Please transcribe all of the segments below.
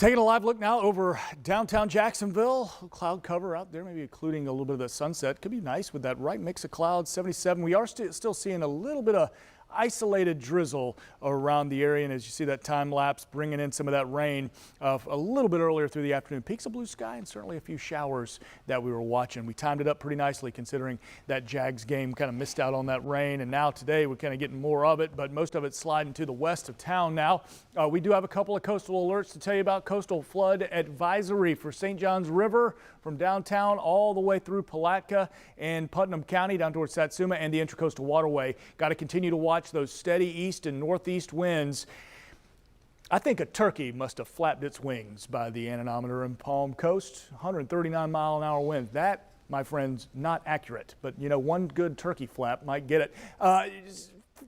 Taking a live look now over downtown Jacksonville. Cloud cover out there, maybe including a little bit of the sunset. Could be nice with that right mix of clouds. 77. We are still seeing a little bit of isolated drizzle around the area, and as you see that time lapse bringing in some of that rain a little bit earlier through the afternoon. Peaks of blue sky and certainly a few showers that we were watching. We timed it up pretty nicely considering that Jags game kind of missed out on that rain, and now today we're kind of getting more of it, but most of it's sliding to the west of town now. We do have a couple of coastal alerts to tell you about. Coastal flood advisory for St. Johns River from downtown all the way through Palatka and Putnam County down towards Satsuma and the Intracoastal Waterway. Got to continue to watch those steady east and northeast winds. I think a turkey must have flapped its wings by the anemometer in Palm Coast. 139-mile-an-hour winds. That, my friends, not accurate, but you know, one good turkey flap might get it.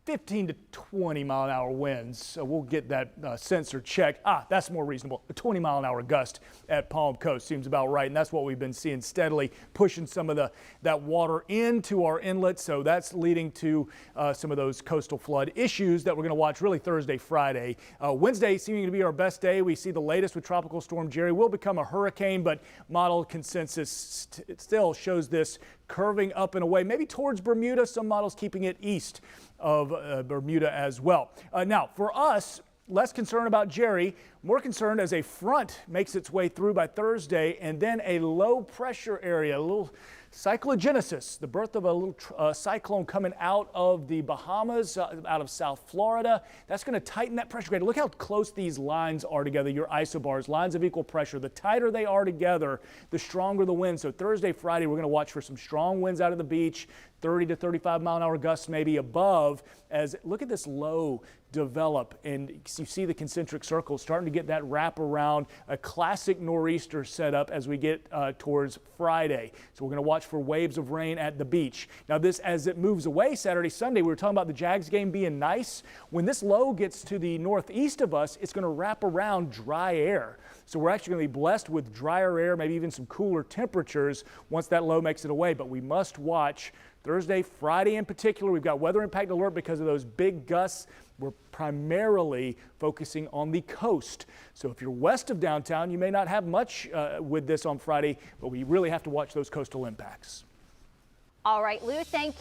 15 to 20-mile-an-hour winds, so we'll get that sensor checked. That's more reasonable. A 20-mile-an-hour gust at Palm Coast seems about right, and that's what we've been seeing steadily, pushing some of that water into our inlets. So that's leading to some of those coastal flood issues that we're going to watch really Thursday, Friday. Wednesday seeming to be our best day. We see the latest with Tropical Storm Jerry will become a hurricane, but model consensus still shows this curving up and away, maybe towards Bermuda. Some models keeping it east of Bermuda as well. Now, for us, less concerned about Jerry, more concerned as a front makes its way through by Thursday, and then a low pressure area, a little cyclogenesis, the birth of a little cyclone coming out of the Bahamas, out of South Florida. That's going to tighten that pressure gradient. Look how close these lines are together, your isobars, lines of equal pressure. The tighter they are together, the stronger the wind. So Thursday, Friday, we're going to watch for some strong winds out of the beach, 30 to 35-mile-an-hour gusts maybe above, as look at this low develop, and you see the concentric circles starting to get that wrap around, a classic nor'easter setup as we get towards Friday. So we're going to watch for waves of rain at the beach. Now this, as it moves away Saturday, Sunday, we were talking about the Jags game being nice. When this low gets to the northeast of us, it's going to wrap around dry air. So we're actually going to be blessed with drier air, maybe even some cooler temperatures once that low makes it away. But we must watch Thursday, Friday in particular. We've got weather impact alert because of those big gusts. We're primarily focusing on the coast. So if you're west of downtown, you may not have much with this on Friday, but we really have to watch those coastal impacts. All right, Lou, thank you.